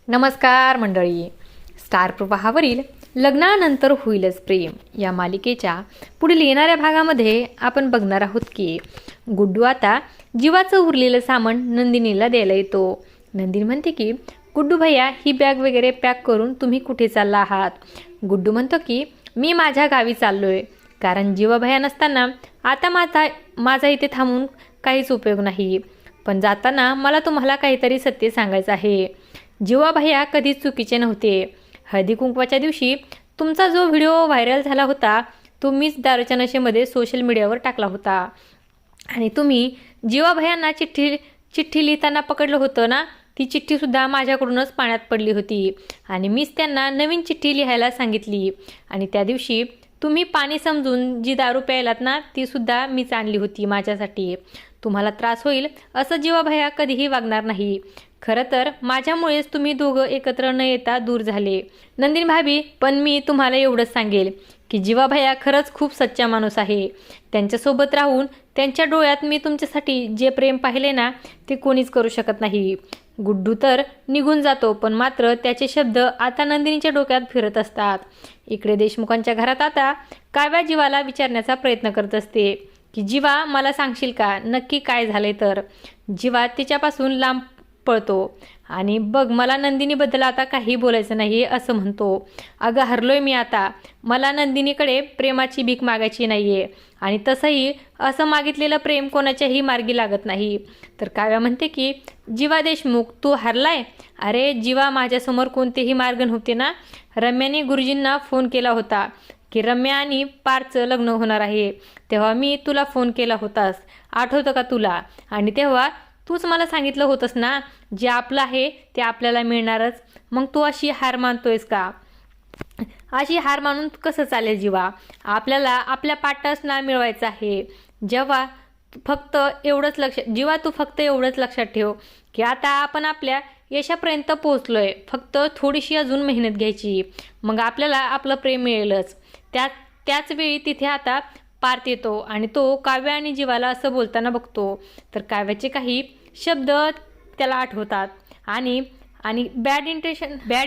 नमस्कार मंडळी. स्टार प्रवाहावरील लग्नानंतर होईलच प्रेम या मालिकेच्या पुढील येणाऱ्या भागामध्ये आपण बघणार आहोत की गुड्डू आता जीवाचं उरलेलं सामान नंदिनीला द्यायला येतो. नंदिनी म्हणते की गुड्डू भैया ही बॅग वगैरे पॅक करून तुम्ही कुठे चालला आहात. गुड्डू म्हणतो की मी माझ्या गावी चाललोय, कारण जीवा भैया नसताना आता माझा इथे थांबून काहीच उपयोग नाही. पण जाताना मला तुम्हाला काहीतरी सत्य सांगायचं आहे. जीवा भैया कधीच चुकीचे नव्हते. हळदी कुंकवाच्या दिवशी तुमचा जो व्हिडिओ व्हायरल झाला होता तो मीच दारूच्या नशेमध्ये सोशल मीडियावर टाकला होता, आणि तुम्ही जीवा भैयांना चिठ्ठी लिहिताना पकडलं होतं ना, ती चिठ्ठीसुद्धा माझ्याकडूनच पाण्यात पडली होती आणि मीच त्यांना नवीन चिठ्ठी लिहायला सांगितली. आणि त्या दिवशी तुम्ही पाणी समजून जी दारू प्यायलात ना, तीसुद्धा मीच आणली होती माझ्यासाठी. तुम्हाला त्रास होईल असं जीवा भैया कधीही वागणार नाही. खरं तर माझ्यामुळेच तुम्ही दोघं एकत्र न येता दूर झाले. नंदिनी भाभी, पण मी तुम्हाला एवढंच सांगेल की जीवा भैया खरंच खूप सच्चा माणूस आहे. त्यांच्यासोबत राहून त्यांच्या डोळ्यात मी तुमच्यासाठी जे प्रेम पाहिले ना, ते कोणीच करू शकत नाही. गुड्डू तर निघून जातो, पण मात्र त्याचे शब्द आता नंदिनीच्या डोक्यात फिरत असतात. इकडे देशमुखांच्या घरात आता काव्या जीवाला विचारण्याचा प्रयत्न करत असते की जीवा, मला सांगशील का नक्की काय झाले. तर जीवा तिच्यापासून लांब पळतो आणि बघ, मला नंदिनीबद्दल आता काही बोलायचं नाही असं म्हणतो. अगं हरलोय मी आता, मला नंदिनीकडे प्रेमाची भीक मागायची नाहीये, आणि तसंही असं मागितलेलं प्रेम कोणाच्याही मार्गी लागत नाही. तर काव्या म्हणते की जीवा देशमुख, तू हरलाय. अरे जीवा, माझ्यासमोर कोणतेही मार्ग नव्हते ना. रम्याने गुरुजींना फोन केला होता की रम्या आणि पारचं लग्न होणार आहे, तेव्हा मी तुला फोन केला होतास, आठवतं का तुला? आणि तेव्हा तूच मला सांगितलं होतंस ना, जे आपलं आहे ते आपल्याला मिळणारच. मग तू अशी हार मानतोयस का? अशी हार मानून कसं चालेल जीवा? आपल्याला आपल्या पार्टनर्सना मिळवायचं आहे. जेव्हा फक्त एवढंच तू फक्त एवढंच लक्षात ठेव की आता आपण आपल्या यशापर्यंत पोहोचलोय. फक्त थोडीशी अजून मेहनत घ्यायची, मग आपल्याला आपलं प्रेम मिळेलच. त्याच वेळी तिथे आता पार्थ येतो आणि तो काव्या आणि जीवाला असं बोलताना बघतो. तर काव्याचे काही शब्द त्याला आठवतात आणि बॅड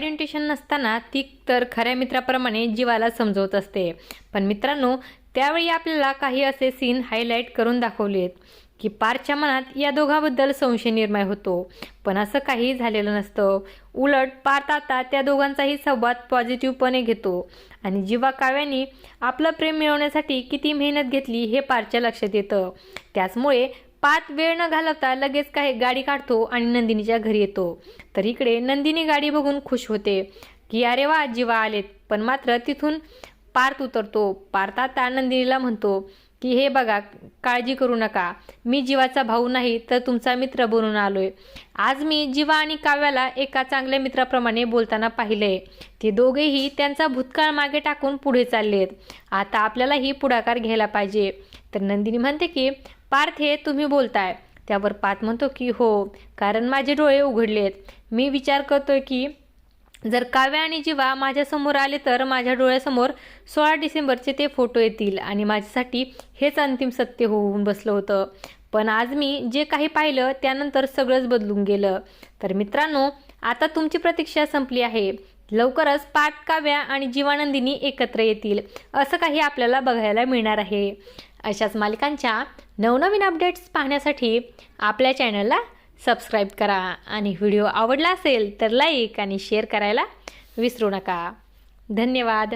इंटेन्शन नसताना ती तर खऱ्या मित्राप्रमाणे जीवाला समजवत असते. पण मित्रांनो, त्यावेळी आपल्याला काही असे सीन हायलाईट करून दाखवलेत की पार्थच्या मनात या दोघांबद्दल संशय निर्माण होतो, पण असं काही झालेलं नसतं. उलट पार्थ आता त्या दोघांचाही संवाद पॉझिटिव्हपणे घेतो आणि जीवा काव्याने आपलं प्रेम मिळवण्यासाठी किती मेहनत घेतली हे पार्थच्या लक्षात येतं. त्याचमुळे पार्थ वेळ न घालवता लगेच काही गाडी काढतो आणि नंदिनीच्या घरी येतो. तर इकडे नंदिनी गाडी बघून खुश होते की अरे वा, जीवा आलेत. पण मात्र तिथून पार्थ उतरतो. पार्थ आता नंदिनीला म्हणतो की हे बघा, काळजी करू नका, मी जीवाचा भाऊ नाही तर तुमचा मित्र बनून आलोय. आज मी जीवा आणि काव्याला एका चांगल्या मित्राप्रमाणे बोलताना पाहिलंय. ते दोघेही त्यांचा भूतकाळ मागे टाकून पुढे चाललेत. आता आपल्यालाही पुढाकार घ्यायला पाहिजे. तर नंदिनी म्हणते की पार्थ, हे तुम्ही बोलताय? त्यावर पार्थ म्हणतो की हो, कारण माझे डोळे उघडलेत. मी विचार करतोय की जर काव्या आणि जीवा माझ्यासमोर आले तर माझ्या डोळ्यासमोर 16 डिसेंबरचे ते फोटो येतील आणि माझ्यासाठी हेच अंतिम सत्य होऊन बसलं होतं. पण आज मी जे काही पाहिलं त्यानंतर सगळंच बदलून गेलं. तर मित्रांनो, आता तुमची प्रतीक्षा संपली आहे. लवकरच पार्थ, काव्या आणि जीवानंदिनी एकत्र येतील असं काही आपल्याला बघायला मिळणार आहे. अशाच मालिकांच्या नवनवीन अपडेट्स पाहण्यासाठी आपल्या चॅनलला सबस्क्राईब करा आणि व्हिडिओ आवडला असेल तर लाईक आणि शेअर करायला विसरू नका. धन्यवाद.